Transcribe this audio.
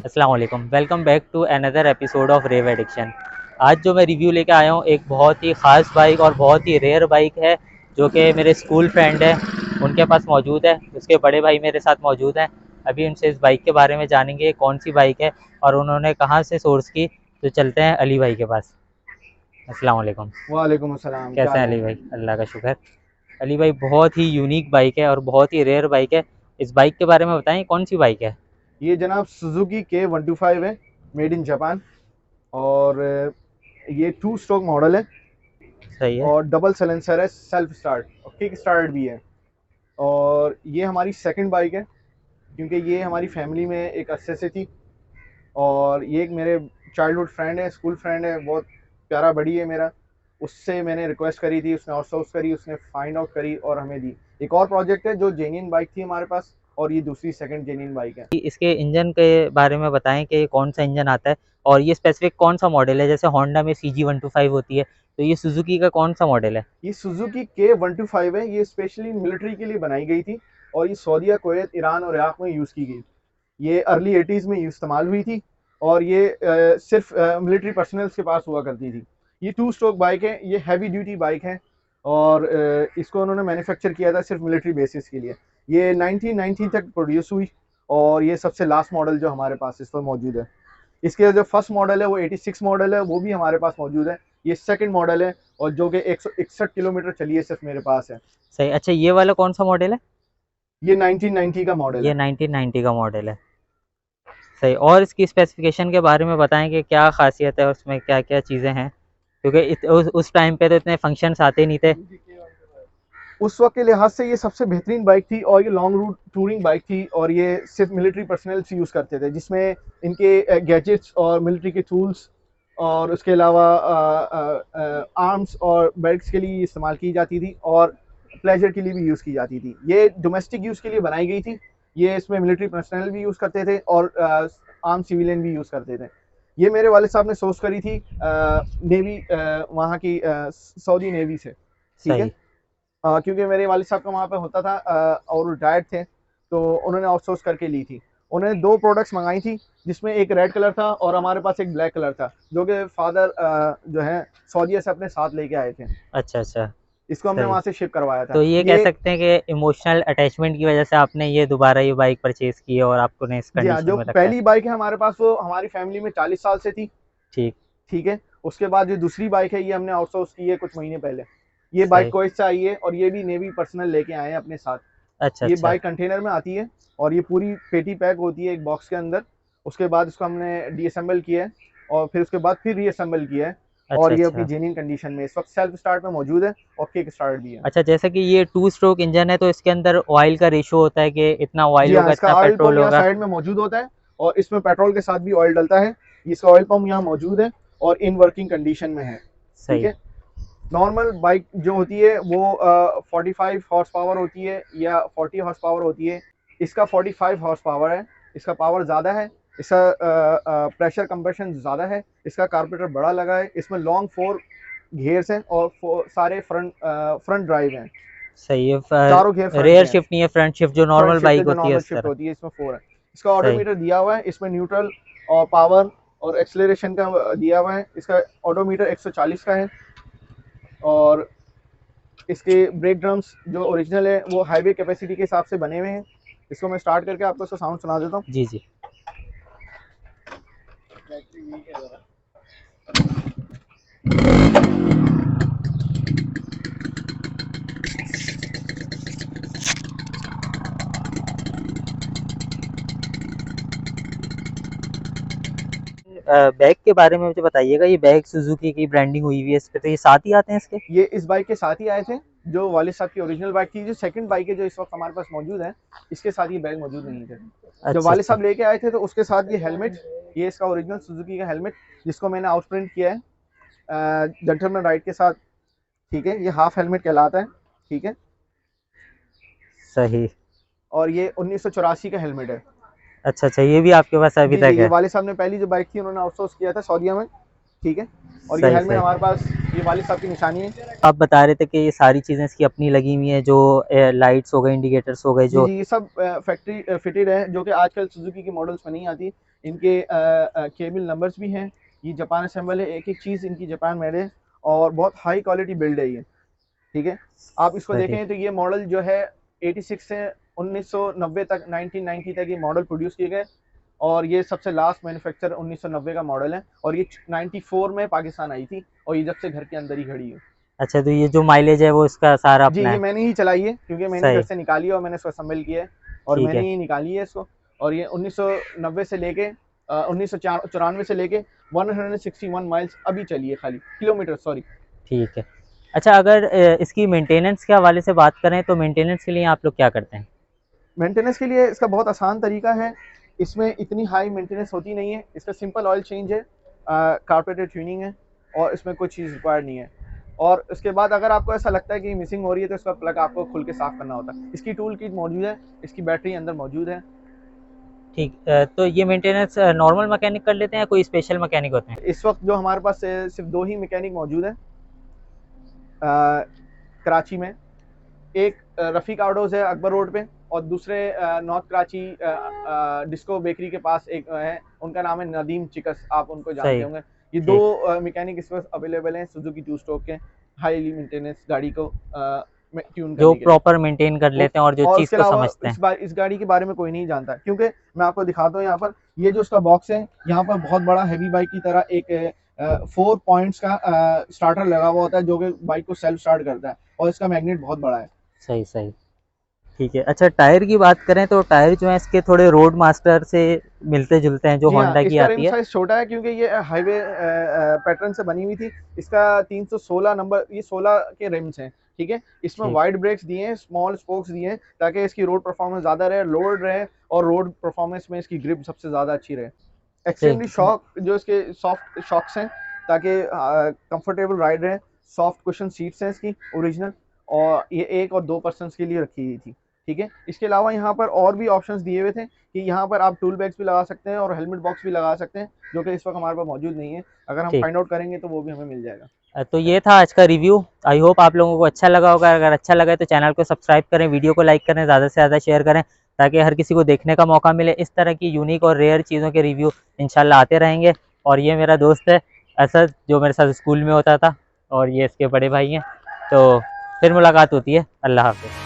अस्सलाम वालेकुम, welcome back to another episode of Rev Addiction. आज जो मैं रिव्यू लेके आया हूँ एक बहुत ही ख़ास बाइक और बहुत ही रेयर बाइक है, जो कि मेरे स्कूल फ्रेंड है उनके पास मौजूद है। उसके बड़े भाई मेरे साथ मौजूद हैं। अभी उनसे इस बाइक के बारे में जानेंगे कौन सी बाइक है और उन्होंने कहाँ से सोर्स की। तो चलते हैं अली भाई के पास। अस्सलाम वालेकुम। वालेकुम अस्सलाम, क्या कैसे हाल हैं है? अली भाई? अल्लाह का शुक्र। अली भाई, बहुत ही यूनिक बाइक है और बहुत ही रेयर बाइक है। इस बाइक के बारे में बताएं, कौन सी बाइक है? ये जनाब सुजुकी K125 है, मेड इन जापान। और ये 2 स्ट्रोक मॉडल है सही है। और डबल सलेंसर है, सेल्फ स्टार्ट और किक स्टार्ट भी है। और ये हमारी सेकंड बाइक है, क्योंकि ये हमारी फैमिली में एक अरसे से थी। और ये एक मेरे चाइल्डहुड फ्रेंड है, स्कूल फ्रेंड है, बहुत प्यारा बड़ी है मेरा। उससे मैंने रिक्वेस्ट करी थी, उसने आउटसोर्स करी, उसने फाइंड आउट करी और हमें दी। एक और प्रोजेक्ट है जो जेन्युइन बाइक थी हमारे पास, और ये दूसरी सेकंड जेन्युइन बाइक है। इसके इंजन के बारे में बताएं कि कौन सा इंजन आता है और ये स्पेसिफिक कौन सा मॉडल है। जैसे होंडा में CG125 होती है, तो ये सुजुकी का कौन सा मॉडल है? ये सुजुकी K125 है, ये स्पेशली मिलिट्री के लिए बनाई गई थी और ये सऊदीया, कुवैत, ईरान और इराक में यूज़ की गई। ये अर्ली 80s में इस्तेमाल हुई थी और ये सिर्फ मिलिट्री पर्सनल्स के पास हुआ करती थी। ये 2 स्ट्रोक बाइक है, ये हैवी ड्यूटी बाइक है और इसको उन्होंने मैन्युफैक्चर किया था सिर्फ मिलिट्री बेसिस के लिए। ये 1990 तक प्रोड्यूस हुई और ये सबसे लास्ट मॉडल जो हमारे पास इस पर मौजूद है। इसके जो फर्स्ट मॉडल है वो 86 मॉडल है, वो भी हमारे पास मौजूद है। ये सेकंड मॉडल है और जो कि 161 किलोमीटर चली है सिर्फ मेरे पास है। सही। अच्छा, ये वाला कौन सा मॉडल है? ये 1990 का मॉडल ये है। 1990 का मॉडल है। सही। और इसकी स्पेसिफिकेशन के बारे में बताएं कि क्या खासियत है, उसमें क्या क्या चीज़ें हैं, क्योंकि उस टाइम पे तो इतने फंक्शंस आते नहीं थे। उस वक्त के लिहाज से ये सबसे बेहतरीन बाइक थी और ये लॉन्ग रूट टूरिंग बाइक थी और ये सिर्फ मिलिट्री पर्सनल यूज़ करते थे, जिसमें इनके गैजेट्स और मिलिट्री के टूल्स और उसके अलावा आर्म्स और बेल्ट्स के लिए इस्तेमाल की जाती थी और प्लेजर के लिए भी यूज़ की जाती थी। ये डोमेस्टिक यूज़ के लिए बनाई गई थी। ये इसमें मिलिट्री पर्सनल भी यूज़ करते थे और आर्म सिविलियन भी यूज़ करते थे। ये मेरे वाले साहब ने सोर्स करी थी नेवी, वहाँ की सऊदी नेवी से। ठीक है। सही। क्योंकि मेरे वालिद साहब का वहाँ पे होता था और रिटायर्ड थे, तो उन्होंने आउटसोर्स करके ली थी। उन्होंने 2 प्रोडक्ट्स मंगाई थी, जिसमें एक रेड कलर था और हमारे पास एक ब्लैक कलर था, जो कि फादर जो है सऊदीया से अपने साथ लेके आए थे। अच्छा अच्छा। इसको हमने सही। वहाँ से शिप करवाया था। तो ये कह ये सकते हैं कि इमोशनल अटैचमेंट की वजह से आपने ये दोबारा ये बाइक परचेज़ की है और आपको ने इस जी हाँ, कंडीशन जो में रखा है। पहली बाइक है हमारे पास वो हमारी फैमिली में 40 साल से थी। ठीक। ठीक है। उसके बाद जो दूसरी बाइक है ये हमने आउटसोर्स की है कुछ महीने पहले। ये बाइक सही। कोयत से आई है और ये भी नेवी पर्सनल लेके आए हैं अपने साथ। अच्छा ये अच्छा। बाइक कंटेनर में आती है और ये पूरी पेटी पैक होती है एक बॉक्स के अंदर। उसके बाद इसको हमने डीअसेंबल किया है और फिर उसके बाद फिर रीअसेंबल किया है। और अच्छा ये अपनी अच्छा। जेन्युइन कंडीशन में इस वक्त सेल्फ स्टार्ट में मौजूद है और किक स्टार्ट भी है। अच्छा, जैसा कि ये 2 स्ट्रोक इंजन है, तो इसके अंदर ऑयल का रेशो होता है कि इतना ऑयल जी हाँ, होगा, इसका इतना ऑयल पेट्रोल पंप यहाँ होगा। साइड में मौजूद होता है और इसमें पेट्रोल के साथ भी ऑयल डलता है। इसका ऑयल पंप यहाँ मौजूद है और इन वर्किंग कंडीशन में है। ठीक सही। है। नॉर्मल बाइक जो होती है वो 45 हॉर्स पावर होती है या 40 हॉर्स पावर होती है। इसका 45 हॉर्स पावर है। इसका पावर ज़्यादा है। इसका प्रेशर कंप्रेशन ज़्यादा है। इसका कार्बोरेटर बड़ा लगा है। इसमें लॉन्ग 4 गियर्स हैं और सारे फ्रंट ड्राइव हैं। सही चारों गियर है। फ्रंट रेयर के हैं। शिफ्ट नहीं है, फ्रंट शिफ्ट जो फ्रंट नॉर्मल शिफ्ट है बाइक जो होती है नॉर्मल उस शिफ्ट तरह। होती है, इसमें 4 है। इसका सही। ऑडोमीटर दिया हुआ है, इसमें न्यूट्रल और पावर और एक्सेलरेशन का दिया हुआ है। इसका ऑडोमीटर 140 का है और इसके ब्रेक ड्रम्स जो ओरिजिनल है वो हाईवे कैपेसिटी के हिसाब से बने हुए हैं। इसको मैं स्टार्ट करके आपको इसका साउंड सुना देता हूँ। जी जी। बैग के बारे में मुझे बताइएगा। ये बैग सुजुकी की ब्रांडिंग हुई हुई है इस पे, तो ये साथ ही आते हैं इसके? ये इस बाइक के साथ ही आए थे, जो वालिद साहब की ओरिजिनल बाइक थी। जो सेकंड बाइक है जो इस वक्त हमारे पास मौजूद है, इसके साथ ये बैग मौजूद नहीं थे। अच्छा, जब वालिद अच्छा। साहब लेके आए थे तो उसके साथ ये हेलमेट, ये इसका ओरिजिनल सुजुकी का हेलमेट जिसको मैंने आउटप्रिंट किया है जेंटलमैन राइड के साथ, ठीक है। ये हाफ हेलमेट कहलाता है, ठीक है। सही। और ये 1984 का हेलमेट है। अच्छा, अच्छा, ये भी आपके पास अभी जी तक जी, ये है? वालिद साहब ने पहली जो बाइक थी उन्होंने आउटसोर्स किया था सऊदीया में, ठीक है। और ये सही, हेलमेट सही। हमारे पास, ये वालिद साहब की निशानी है। आप बता रहे थे कि ये सारी चीज़ें इसकी अपनी लगी हुई हैं, जो लाइट्स हो गए, इंडिकेटर्स हो गए, जी जो जी, ये सब फैक्ट्री फिटेड है, जो कि आजकल सुजुकी की मॉडल्स में नहीं आती। इनके केबल नंबर्स भी हैं। ये जापान असेंबल है, एक एक चीज़ इनकी जापान मेड है और बहुत हाई क्वालिटी बिल्ड है ये, ठीक है। आप इसको सही। देखें तो ये मॉडल जो है 86 से 1990 तक, 1990 तक ये मॉडल प्रोड्यूस किए गए और ये सबसे लास्ट मैन्युफैक्चर 1990 का मॉडल है। और ये 94 में पाकिस्तान आई थी और ये जब से घर के अंदर ही खड़ी है। अच्छा, तो ये जो माइलेज है वो इसका सारा जी, अपना ये है? मैंने ही चलाई है क्योंकि मैंने घर सही। से निकाली है और मैंने इसको असेंबल किया है और ठीक मैंने है। ही निकाली है इसको। और ये 1990 से लेके 1994 से लेके 161 माइल्स अभी चली है, खाली किलोमीटर, सॉरी। ठीक है। अच्छा, अगर इसकी मेंटेनेंस के हवाले से बात करें तो मेंटेनेंस के लिए आप लोग क्या करते हैं? मेंटेनेंस के लिए इसका बहुत आसान तरीका है। इसमें इतनी हाई मेंटेनेंस होती नहीं है। इसका सिंपल ऑयल चेंज है, कारपेटेड ट्यूनिंग है और इसमें कोई चीज़ रिक्वायर्ड नहीं है। और उसके बाद अगर आपको ऐसा लगता है कि मिसिंग हो रही है तो इसका प्लग आपको खुल के साफ़ करना होता है। इसकी टूल किट मौजूद है, इसकी बैटरी अंदर मौजूद है। ठीक, तो ये मेंटेनेंस नॉर्मल मैकेनिक कर लेते हैं या कोई स्पेशल मैकेनिक होते हैं? इस वक्त जो हमारे पास सिर्फ 2 ही मैकेनिक मौजूद हैं कराची में। एक रफ़ीक आउटडोर्स है अकबर रोड पे और दूसरे नॉर्थ कराची डिस्को बेकरी के पास एक है, उनका नाम है नदीम चिकस, आप उनको जानते सही। होंगे। ये ठीक। 2 मैकेनिक इस वक्त अवेलेबल हैं सुजुकी टू स्ट्रोक के, हाईली मेंटेनेंस गाड़ी को ट्यून जो करने के लिए। प्रॉपर मेंटेन कर लेते हैं और जो और चीज़ उसके को अलावा समझते हैं। इस गाड़ी के बारे में कोई नहीं जानता, क्योंकि मैं आपको दिखाता हूँ यहाँ पर, ये जो उसका बॉक्स है, यहाँ पर बहुत बड़ा हैवी बाइक की तरह एक 4 पॉइंट्स का स्टार्टर लगा हुआ होता है जो कि बाइक को सेल्फ स्टार्ट करता है और इसका मैग्नेट बहुत बड़ा है। सही, सही। ठीक है। अच्छा, टायर की बात करें तो टायर जो हैं इसके थोड़े रोड मास्टर से मिलते-जुलते हैं, जो जी हाँ, होंडा की इसका रिम आती है। साइज़ छोटा है क्योंकि ये हाईवे पैटर्न से बनी हुई थी। इसका 316 नंबर, ये 16 के रिम्स हैं, ठीक है। इसमें ठीक। वाइड ब्रेक्स दिए हैं, स्मॉल स्पोक्स दिए हैं ताकि इसकी रोड परफॉर्मेंस ज़्यादा रहे, लोड रहे और रोड परफॉर्मेंस में इसकी ग्रिप सबसे ज़्यादा अच्छी रहे। एक्सट्रीमली ठीक। शॉक जो इसके सॉफ्ट शॉक्स हैं ताकि कंफर्टेबल राइड रहे। सॉफ्ट कुशन सीट्स हैं इसकी ओरिजिनल और ये 1 और 2 पर्सन्स के लिए रखी गई थी, ठीक है। इसके अलावा यहाँ पर और भी ऑप्शंस दिए हुए थे कि यहाँ पर आप टूल बैग्स भी लगा सकते हैं और हेलमेट बॉक्स भी लगा सकते हैं, जो कि इस वक्त हमारे पास मौजूद नहीं है। अगर हम ठीक। फाइंड आउट करेंगे तो वो भी हमें मिल जाएगा। तो ये था आज का रिव्यू। आई होप आप लोगों को अच्छा लगा होगा। अगर अच्छा लगा तो चैनल को सब्सक्राइब करें, वीडियो को लाइक करें, ज़्यादा से ज़्यादा शेयर करें ताकि हर किसी को देखने का मौका मिले। इस तरह की यूनिक और रेयर चीज़ों के रिव्यू इंशाल्लाह आते रहेंगे। और ये मेरा दोस्त है असद, जो मेरे साथ स्कूल में होता था, और ये इसके बड़े भाई हैं। तो फिर मुलाकात होती है। अल्लाह हाफ़िज़।